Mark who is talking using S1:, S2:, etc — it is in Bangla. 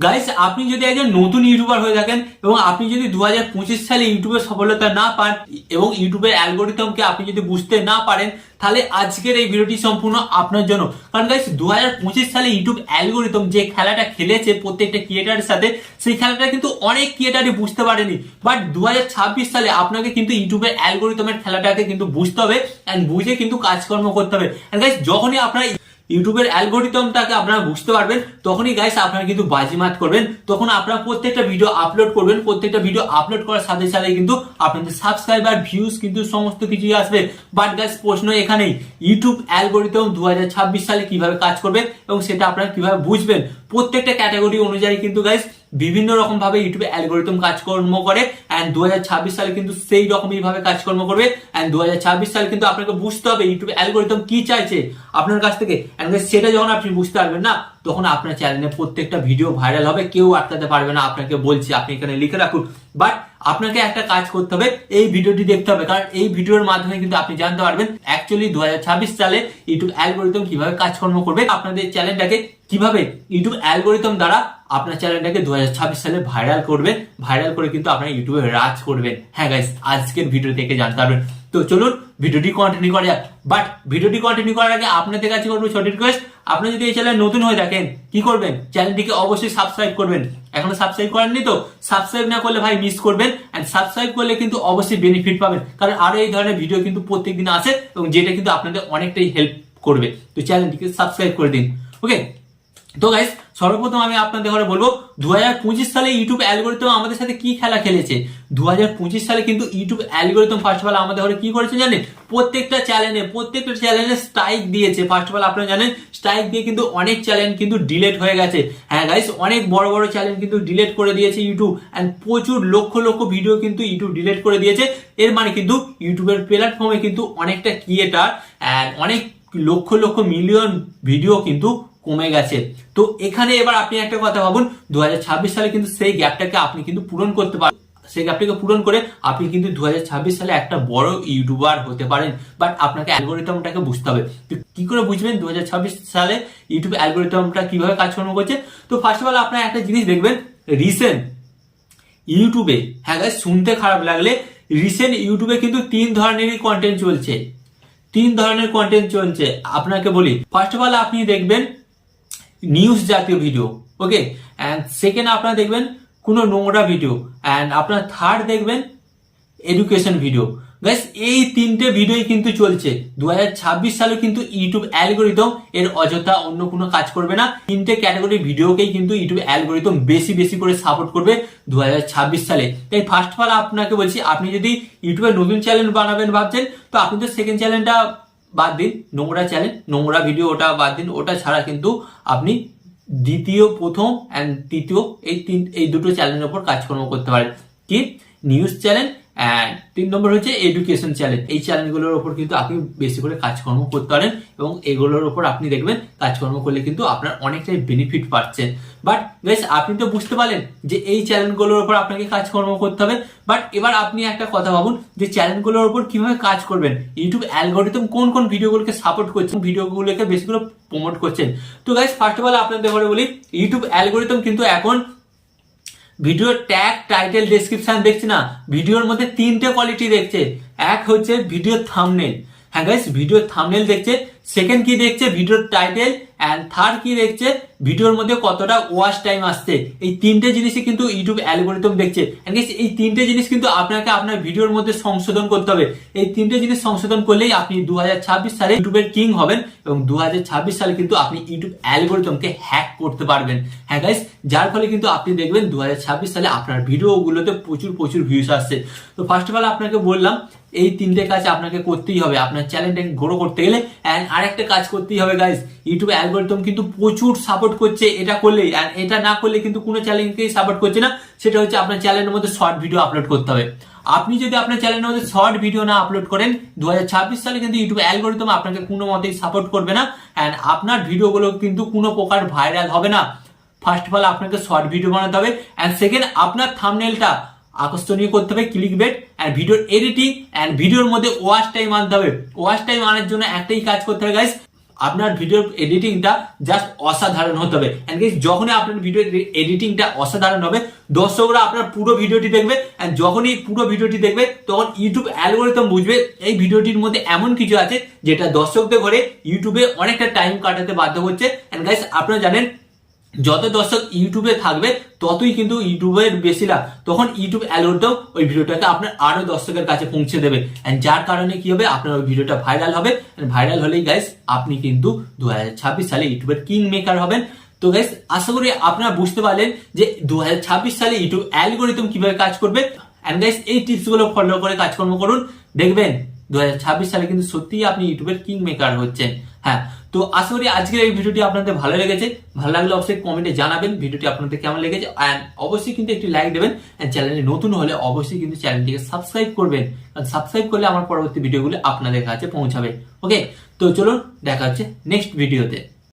S1: গাইস, আপনি যদি একজন নতুন ইউটিউবার হয়ে থাকেন এবং আপনি যদি 2025 সালে ইউটিউবে সফলতা না পান এবং ইউটিউবের অ্যালগোরিদমকে আপনি যদি বুঝতে না পারেন, তাহলে আজকের এই ভিডিওটি সম্পূর্ণ আপনার জন্য। কারণ গাইস, 2025 সালে ইউটিউব অ্যালগোরিদম যে খেলাটা খেলেছে প্রত্যেকটা ক্রিয়েটারের সাথে, সেই খেলাটা কিন্তু অনেক ক্রিয়েটারই বুঝতে পারেনি। বাট 2026 সালে আপনাকে কিন্তু ইউটিউবের অ্যালগোরিদমের খেলাটাকে কিন্তু বুঝতে হবে এন্ড বুঝে কিন্তু কাজকর্ম করতে হবে। এন্ড গাইস, যখনই আপনারা ইউটিউবের অ্যালগোরিদমটাকে আপনারা বুঝতে পারবেন, তখনই গাইস আপনারা কিন্তু বাজিমাত করবেন। তখন আপনারা প্রত্যেকটা ভিডিও আপলোড করবেন, প্রত্যেকটা ভিডিও আপলোড করার সাথে সাথে কিন্তু আপনাদের সাবস্ক্রাইবার, ভিউজ কিন্তু সমস্ত কিছুই আসবে। বাট গাইস, প্রশ্ন এখানেই, ইউটিউব অ্যালগোরিদম 2026 সালে কিভাবে কাজ করবে এবং সেটা আপনারা কিভাবে বুঝবেন? প্রত্যেকটা ক্যাটাগরি অনুযায়ী কিন্তু গাইস বিভিন্ন রকম ভাবে ইউটিউবে অ্যালগোরিদম কাজকর্ম করে এন্ড 2026 সালে কিন্তু সেই রকমই ভাবে কাজকর্ম করবে। এন্ড 2026 সালে কিন্তু আপনাকে বুঝতে হবে ইউটিউব অ্যালগোরিদম কি চাইছে আপনার কাছ থেকে। এন্ড সেটা যখন আপনি বুঝতে পারবেন না, তখন আপনার চ্যানেলে প্রত্যেকটা ভিডিও ভাইরাল হবে, কেউ আটকাতে পারবে না। আপনাকে বলছি, আপনি এখানে লিখে রাখুন। বাট আপনাকে একটা কাজ করতে হবে, এই ভিডিওটি দেখতে হবে, কারণ এই ভিডিওর মাধ্যমে কিন্তু আপনি জানতে পারবেন অ্যাকচুয়ালি 2026 সালে ইউটিউব অ্যালগোরিদম কিভাবে কাজকর্ম করবে, আপনাদের চ্যানেলটাকে কিভাবে ইউটিউব অ্যালগোরিদম দ্বারা আপনার চ্যানেলটাকে 2026 সালে ভাইরাল করবেন, ভাইরাল করে কিন্তু আপনার ইউটিউবে রাজ করবেন। হ্যাঁ গাইস, আজকের ভিডিও থেকে জানতে পারবেন। তো চলুন ভিডিওটি কন্টিনিউ করা যাক। বাট ভিডিওটি কন্টিনিউ করার আগে আপনাদের কাছে করবো ছোট রিকোয়েস্ট, আপনি যদি এই চ্যানেলে নতুন হয়ে থাকেন কি করবেন? চ্যানেলটিকে অবশ্যই সাবস্ক্রাইব করবেন। এখনো সাবস্ক্রাইব করেননি তো সাবস্ক্রাইব না করলে ভাই মিস করবেন। এন্ড সাবস্ক্রাইব করলে কিন্তু অবশ্যই বেনিফিট পাবেন, কারণ আরো এই ধরনের ভিডিও কিন্তু প্রত্যেকদিন আসে এবং যেটা কিন্তু আপনাদের অনেকটাই হেল্প করবে। তো চ্যানেলটিকে সাবস্ক্রাইব করে দিন। ওকে, তো গাইস, সর্বপ্রথম আমি আপনাদের ঘরে বলবো 2025 সালে ইউটিউব অ্যালগোরিদম আমাদের সাথে কি খেলা খেলেছে। 2025 সালে কিন্তু YouTube algorithm first of all আমাদের ঘরে কি করেছে জানেন? প্রত্যেকটা চ্যানেলে স্ট্রাইক দিয়েছে। ফার্স্ট অফ অল আপনারা জানেন, স্ট্রাইক দিয়ে কিন্তু অনেক চ্যানেল কিন্তু ডিলিট হয়ে গেছে। হ্যাঁ গাইস, অনেক বড় বড় চ্যানেল কিন্তু ডিলিট করে দিয়েছে ইউটিউব এন্ড প্রচুর লক্ষ লক্ষ ভিডিও কিন্তু ইউটিউব ডিলিট করে দিয়েছে। এর মানে কিন্তু ইউটিউবের প্ল্যাটফর্মে কিন্তু অনেকটা ক্রিয়েটার এন্ড অনেক লক্ষ লক্ষ মিলিয়ন ভিডিও কিন্তু কমে গেছে। তো এখানে এবার আপনি একটা কথা ভাবুন, 2026 সালে কিন্তু সেই গ্যাপটাকে আপনি কিন্তু পূরণ করতে পারেন। সেই গ্যাপটাকে পূরণ করে আপনি কিন্তু 2026 সালে একটা বড় ইউটিউবার হতে পারেন। বাট আপনাকে অ্যালগোরিদমটাকে বুঝতে হবে। তো কি করে বুঝবেন 2026 সালে ইউটিউব অ্যালগোরিদমটা কিভাবে কাজকর্ম করছে? তো ফার্স্ট অফ অল আপনার একটা জিনিস দেখবেন, রিসেন্ট ইউটিউবে, হ্যাঁ গাইস শুনতে খারাপ লাগলে, রিসেন্ট ইউটিউবে কিন্তু 3 ধরনেরই কন্টেন্ট চলছে। 3 ধরনের কন্টেন্ট চলছে আপনাকে বলি। ফার্স্ট অফ অল আপনি দেখবেন নিউজ জাতীয় ভিডিও, ওকে, এন্ড সেকেন্ড আপনারা দেখবেন কোনো নোংরা ভিডিও, এন্ড আপনার থার্ড দেখবেন এডুকেশন ভিডিও। গাইস, এই 3টে ভিডিওই কিন্তু চলছে। 2026 সালে কিন্তু ইউটিউব অ্যালগোরিদম এর অযথা অন্য কোনো কাজ করবে না। 3টে ক্যাটাগরি ভিডিওকেই কিন্তু ইউটিউব অ্যালগোরিদম বেশি বেশি করে সাপোর্ট করবে 2026 সালে। তাই ফার্স্ট অফ অল আপনাকে বলছি, আপনি যদি ইউটিউবে নতুন চ্যানেল বানাবেন ভাবছেন, তো আপনি তো সেকেন্ড চ্যানেলটা বাদ দিন, নোংরা চ্যানেল, নোংরা ভিডিও ওটা বাদ দিন। ওটা ছাড়া কিন্তু আপনি দ্বিতীয়, প্রথম এন্ড তৃতীয় এই দুটো চ্যানেলের উপর কাজকর্ম করতে পারেন। কি? নিউজ চ্যানেল এন্ড 3 নম্বর হচ্ছে এডুকেশন চ্যানেল। এই চ্যানেলগুলোর উপর কিন্তু আপনি বেশি করে কাজকর্ম করতে পারেন এবং এগুলোর উপর আপনি দেখবেন কাজকর্ম করলে কিন্তু আপনার অনেকটাই বেনিফিট পাচ্ছেন। বাট গাইস, আপনি তো বুঝতে পারলেন যে এই চ্যানেলগুলোর উপর আপনাকে কাজকর্ম করতে হবে। বাট এবার আপনি একটা কথা ভাবুন যে চ্যানেলগুলোর উপর কিভাবে কাজ করবেন, ইউটিউব অ্যালগোরিদম কোন কোন ভিডিওগুলোকে সাপোর্ট করছে, ভিডিওগুলোকে বেশি করে প্রমোট করছেন। তো গাইস, ফার্স্ট অফ অল আপনাদের ঘরে বলি, ইউটিউব অ্যালগোরিদম কিন্তু এখন ভিডিওর ট্যাগ, টাইটেল, ডেসক্রিপশন দেখছে না, ভিডিওর মধ্যে 3টে কোয়ালিটি দেখছে। এক হচ্ছে ভিডিও থাম্বনেল, হ্যাঁ গাইস ভিডিওর থাম্বনেল দেখছে। সেকেন্ড কি দেখছে? ভিডিওর টাইটেল। এন্ড থার্ড কি দেখছে? ভিডিওর মধ্যে কতটা ওয়াচ টাইম আসছে। এই 3টে জিনিসই কিন্তু ইউটিউব অ্যালগোরিদম দেখছে। এন্ড গাইস, এই 3টে জিনিস কিন্তু আপনাকে আপনার ভিডিওর মধ্যে সংশোধন করতে হবে। এই 3টে জিনিস সংশোধন করলেই আপনি 2026 সালে ইউটিউবের কিং হবেন এবং 2026 সালে কিন্তু আপনি ইউটিউব অ্যালগোরিদমকে হ্যাক করতে পারবেন। হ্যাঁ গাইস, যার ফলে কিন্তু আপনি দেখবেন 2026 সালে আপনার ভিডিওগুলোতে প্রচুর প্রচুর ভিউজ আসছে। তো ফার্স্ট অফ অল আপনাকে বললাম, এই 3টে কাজ আপনাকে করতেই হবে আপনার চ্যানেলটাকে গ্রো করতে গেলে। এন্ড আরেকটা কাজ করতেই হবে গাইস, ইউটিউব অ্যালগোরিদম কিন্তু প্রচুর সাপোর্ট করছে এটা করলেই, এন্ড এটা না করলে কিন্তু কোনো চ্যানেলকেই সাপোর্ট করছে না। সেটা হচ্ছে আপনার চ্যানেলের মধ্যে শর্ট ভিডিও আপলোড করতে হবে। আপনি যদি আপনার চ্যানেলের মধ্যে শর্ট ভিডিও না আপলোড করেন, 2026 সালে কিন্তু ইউটিউব অ্যালগোরিদম আপনাকে কোনো মতেই সাপোর্ট করবে না এন্ড আপনার ভিডিওগুলো কিন্তু কোনো প্রকার ভাইরাল হবে না। ফার্স্ট অফ অল আপনাকে শর্ট ভিডিও বানাতে হবে এন্ড সেকেন্ড আপনার থাম্বনেলটা আকর্ষণীয় করতে হবে, ক্লিক বেট, এন্ড ভিডিওর এডিটিং এন্ড ভিডিওর মধ্যে ওয়াচ টাইম আনতে হবে। ওয়াচ টাইম আনার জন্য একটাই কাজ করতে হবে গাইস, আপনার ভিডিও এডিটিংটা জাস্ট অসাধারণ হতে হবে। এন্ড গাইস যখনই আপনার ভিডিও এডিটিংটা অসাধারণ হবে, দর্শকরা আপনার পুরো ভিডিওটি দেখবে, এন্ড যখনই পুরো ভিডিওটি দেখবে তখন ইউটিউব অ্যালগোরিদম বুঝবে এই ভিডিওটির মধ্যে এমন কিছু আছে যেটা দর্শকদের ঘরে ইউটিউবে অনেকটা টাইম কাটাতে বাধ্য করছে। এন্ড গাইস আপনারা জানেন যত দর্শক ইউটিউবে থাকবে ততই কিন্তু ইউটিউবের বেশি লাভ, তখন ইউটিউব অ্যালগোরিদম ওই ভিডিওটাকে আপনার আরো দর্শকের কাছে পৌঁছে দেবে, এন্ড যার কারণে কি হবে, আপনার ওই ভিডিওটা ভাইরাল হবে। ভাইরাল হলেই গাইস আপনি কিন্তু 2026 সালে ইউটিউবের কিং মেকার হবেন। তো গাইস আশা করি আপনারা বুঝতে পারলেন যে 2026 সালে ইউটিউব অ্যালগোরিদম কিভাবে কাজ করবে। এন্ড গাইস এই টিপস গুলো ফলো করে কাজকর্ম করুন, দেখবেন 2026 সালে কিন্তু সত্যিই আপনি ইউটিউবের কিং মেকার হচ্ছেন। হ্যাঁ, তো আশা করি আজকের এই ভিডিওটি আপনাদের ভালো লেগেছে। ভালো লাগলে অবশ্যই কমেন্টে জানাবেন ভিডিওটি আপনাদের কেমন লেগেছে, এন্ড অবশ্যই কিন্তু একটি লাইক দেবেন, এন্ড চ্যানেলে নতুন হলে অবশ্যই কিন্তু চ্যানেলটিকে সাবস্ক্রাইব করবেন, কারণ সাবস্ক্রাইব করলে আমার পরবর্তী ভিডিওগুলো আপনাদের কাছে পৌঁছাবে। ওকে, তো চলুন দেখা হচ্ছে নেক্সট ভিডিওতে।